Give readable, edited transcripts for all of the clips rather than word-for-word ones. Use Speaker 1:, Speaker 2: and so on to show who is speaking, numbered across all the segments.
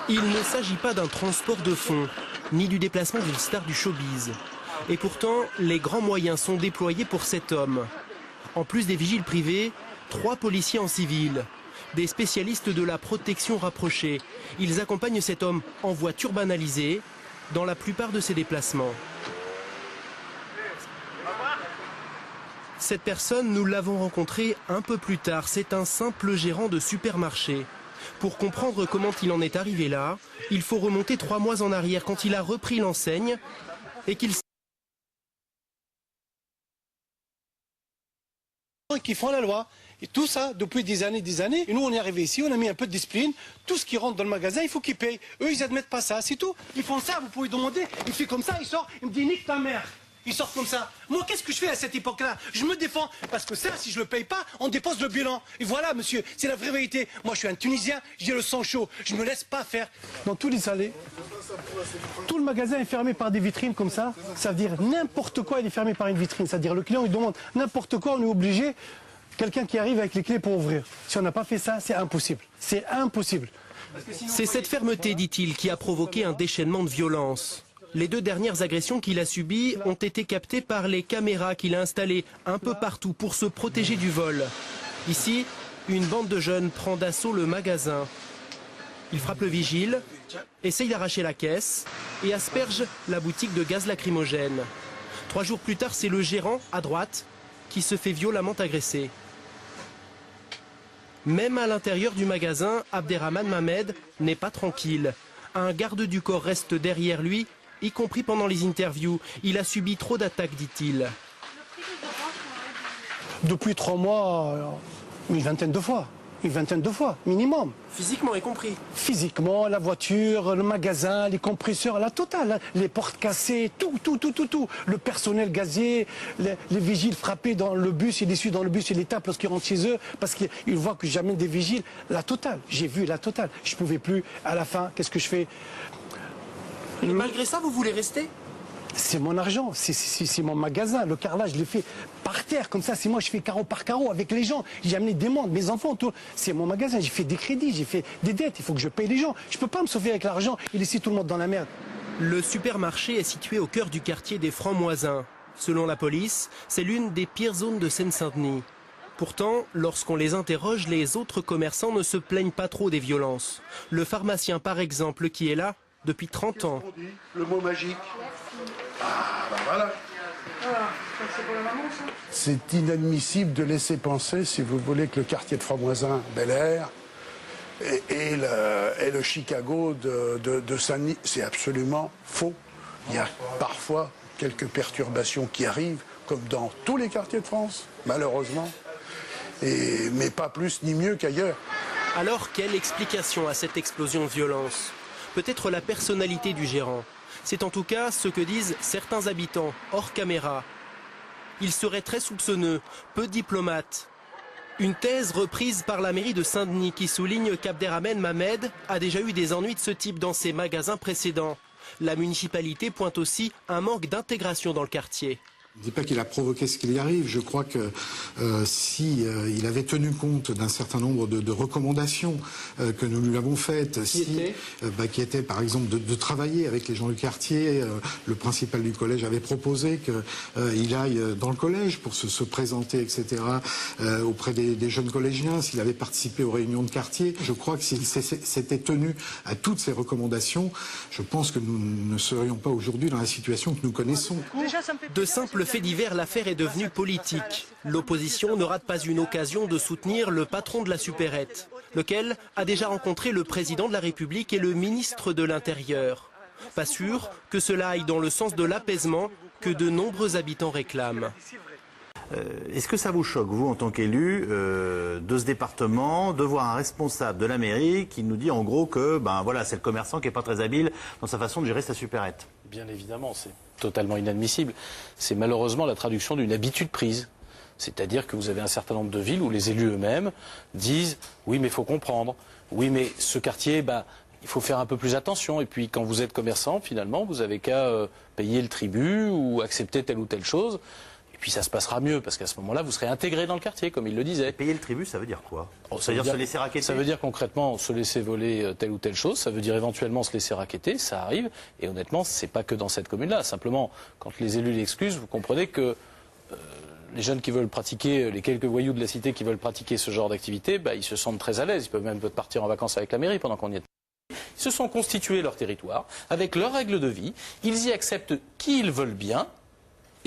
Speaker 1: Il ne s'agit pas d'un transport de fonds, ni du déplacement d'une star du showbiz. Et pourtant, les grands moyens sont déployés pour cet homme. En plus des vigiles privés, 3 policiers en civil, des spécialistes de la protection rapprochée. Ils accompagnent cet homme en voiture banalisée dans la plupart de ses déplacements. Cette personne, nous l'avons rencontré un peu plus tard. C'est un simple gérant de supermarché. Pour comprendre comment il en est arrivé là, il faut remonter 3 mois en arrière quand il a repris l'enseigne et qu'il
Speaker 2: qui font la loi. Et tout ça, depuis des années. Et nous, on est arrivé ici, on a mis un peu de discipline. Tout ce qui rentre dans le magasin, il faut qu'ils payent. Eux, ils admettent pas ça, c'est tout. Ils font ça, vous pouvez demander. Il fait comme ça, il sort, il me dit nique ta mère. Il sort comme ça. Moi, qu'est-ce que je fais à cette époque-là? Je me défends. Parce que ça, si je le paye pas, on dépose le bilan. Et voilà, monsieur, c'est la vraie vérité. Moi, je suis un Tunisien, j'ai le sang chaud. Je me laisse pas faire. Dans tous les allées, tout le magasin est fermé par des vitrines comme ça. Ça veut dire n'importe quoi, il est fermé par une vitrine. C'est-à-dire le client, il demande n'importe quoi, on est obligé. Quelqu'un qui arrive avec les clés pour ouvrir. Si on n'a pas fait ça, c'est impossible. C'est impossible.
Speaker 1: C'est cette fermeté, dit-il, qui a provoqué un déchaînement de violence. Les 2 dernières agressions qu'il a subies ont été captées par les caméras qu'il a installées un peu partout pour se protéger du vol. Ici, une bande de jeunes prend d'assaut le magasin. Il frappe le vigile, essaye d'arracher la caisse et asperge la boutique de gaz lacrymogène. 3 jours plus tard, c'est le gérant, à droite, qui se fait violemment agresser. Même à l'intérieur du magasin, Abderrahmane Mamed n'est pas tranquille. Un garde du corps reste derrière lui, y compris pendant les interviews. Il a subi trop d'attaques, dit-il.
Speaker 2: Depuis 3 mois, une vingtaine de fois. Une vingtaine de fois, minimum.
Speaker 1: Physiquement y compris.
Speaker 2: Physiquement, la voiture, le magasin, les compresseurs, la totale. Les portes cassées, tout. Le personnel gazier, les vigiles frappés dans le bus, et dessus dans le bus et les tapent lorsqu'ils rentrent chez eux, parce qu'ils voient que j'amène des vigiles. La totale, j'ai vu la totale. Je pouvais plus, à la fin, qu'est-ce que je fais?
Speaker 1: Et malgré ça, vous voulez rester?
Speaker 2: C'est mon argent, c'est mon magasin. Le carrelage, je l'ai fait par terre, comme ça. C'est moi, je fais carreau par carreau avec les gens. J'ai amené des montres, mes enfants, tout. C'est mon magasin. J'ai fait des crédits, j'ai fait des dettes. Il faut que je paye les gens. Je peux pas me sauver avec l'argent et laisser tout le monde dans la merde.
Speaker 1: Le supermarché est situé au cœur du quartier des Francs-Moisins. Selon la police, c'est l'une des pires zones de Seine-Saint-Denis. Pourtant, lorsqu'on les interroge, les autres commerçants ne se plaignent pas trop des violences. Le pharmacien, par exemple, qui est là depuis 30 ans.
Speaker 3: Le mot magique. Ah, ben voilà. C'est inadmissible de laisser penser, si vous voulez, que le quartier de Francs-Moisins, Bel Air, et le Chicago de Saint-Denis, c'est absolument faux. Il y a parfois quelques perturbations qui arrivent, comme dans tous les quartiers de France, malheureusement, mais pas plus ni mieux qu'ailleurs.
Speaker 1: Alors, quelle explication à cette explosion de violence? Peut-être la personnalité du gérant. C'est en tout cas ce que disent certains habitants, hors caméra. Il serait très soupçonneux, peu diplomate. Une thèse reprise par la mairie de Saint-Denis qui souligne qu'Abderrahmane Mamed a déjà eu des ennuis de ce type dans ses magasins précédents. La municipalité pointe aussi un manque d'intégration dans le quartier.
Speaker 4: Je ne dis pas qu'il a provoqué ce qu'il y arrive. Je crois que si il avait tenu compte d'un certain nombre de recommandations que nous lui avons faites, qui était par exemple de travailler avec les gens du quartier, le principal du collège avait proposé qu'il aille dans le collège pour se présenter, etc., auprès des jeunes collégiens, s'il avait participé aux réunions de quartier. Je crois que s'il s'était tenu à toutes ces recommandations, je pense que nous ne serions pas aujourd'hui dans la situation que nous connaissons.
Speaker 1: De simples faits divers, l'affaire est devenue politique. L'opposition ne rate pas une occasion de soutenir le patron de la supérette, lequel a déjà rencontré le président de la République et le ministre de l'Intérieur. Pas sûr que cela aille dans le sens de l'apaisement que de nombreux habitants réclament.
Speaker 5: Est-ce que ça vous choque, vous, en tant qu'élu de ce département, de voir un responsable de la mairie qui nous dit en gros que voilà, c'est le commerçant qui n'est pas très habile dans sa façon de gérer sa supérette?
Speaker 6: Bien évidemment, c'est totalement inadmissible. C'est malheureusement la traduction d'une habitude prise. C'est-à-dire que vous avez un certain nombre de villes où les élus eux-mêmes disent « oui, mais il faut comprendre, oui, mais ce quartier, il faut faire un peu plus attention. » Et puis quand vous êtes commerçant, finalement, vous avez qu'à payer le tribut ou accepter telle ou telle chose. Et puis ça se passera mieux, parce qu'à ce moment-là, vous serez intégré dans le quartier, comme il le disait.
Speaker 5: Et payer le tribut, ça veut dire quoi?
Speaker 6: Ça veut dire se laisser raqueter? Ça veut dire concrètement se laisser voler telle ou telle chose, ça veut dire éventuellement se laisser raqueter, ça arrive, et honnêtement, c'est pas que dans cette commune-là. Simplement, quand les élus l'excusent, vous comprenez que les jeunes qui veulent pratiquer, les quelques voyous de la cité qui veulent pratiquer ce genre d'activité, ils se sentent très à l'aise, ils peuvent même partir en vacances avec la mairie pendant qu'on y est. Ils se sont constitués leur territoire, avec leurs règles de vie, ils y acceptent qui ils veulent bien,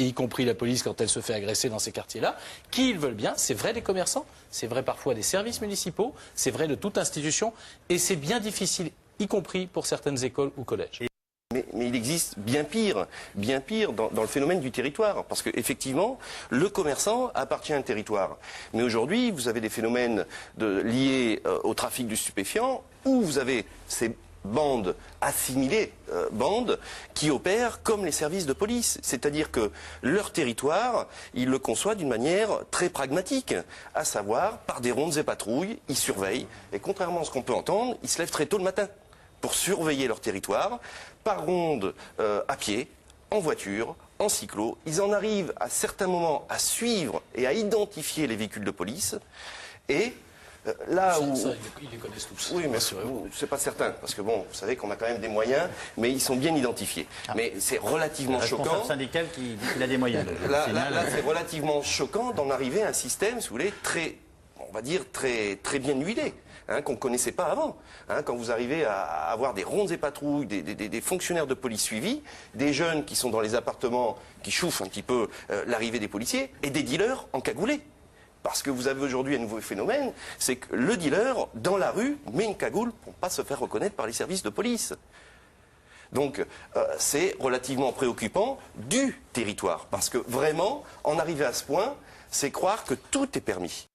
Speaker 6: et y compris la police quand elle se fait agresser dans ces quartiers-là, qui ils veulent bien, c'est vrai des commerçants, c'est vrai parfois des services municipaux, c'est vrai de toute institution, et c'est bien difficile, y compris pour certaines écoles ou collèges.
Speaker 7: Mais il existe bien pire dans le phénomène du territoire. Parce qu'effectivement, le commerçant appartient à un territoire. Mais aujourd'hui, vous avez des phénomènes liés au trafic du stupéfiant, où vous avez ces bandes assimilées, bandes qui opèrent comme les services de police. C'est-à-dire que leur territoire, ils le conçoivent d'une manière très pragmatique, à savoir par des rondes et patrouilles, ils surveillent. Et contrairement à ce qu'on peut entendre, ils se lèvent très tôt le matin pour surveiller leur territoire, par ronde à pied, en voiture, en cyclo. Ils en arrivent à certains moments à suivre et à identifier les véhicules de police. Et là où...
Speaker 6: Ça, ils les connaissent tous.
Speaker 7: Oui, mais c'est pas certain, parce que bon, vous savez qu'on a quand même des moyens, mais ils sont bien identifiés. Mais c'est relativement choquant.
Speaker 5: Le responsable syndical qui dit qu'il a des moyens.
Speaker 7: Là, c'est relativement choquant d'en arriver à un système, si vous voulez, on va dire très bien huilé. Qu'on ne connaissait pas avant. Quand vous arrivez à avoir des rondes et patrouilles, des fonctionnaires de police suivis, des jeunes qui sont dans les appartements, qui chauffent un petit peu l'arrivée des policiers, et des dealers encagoulés. Parce que vous avez aujourd'hui un nouveau phénomène, c'est que le dealer, dans la rue, met une cagoule pour ne pas se faire reconnaître par les services de police. Donc c'est relativement préoccupant du territoire. Parce que vraiment, en arriver à ce point, c'est croire que tout est permis.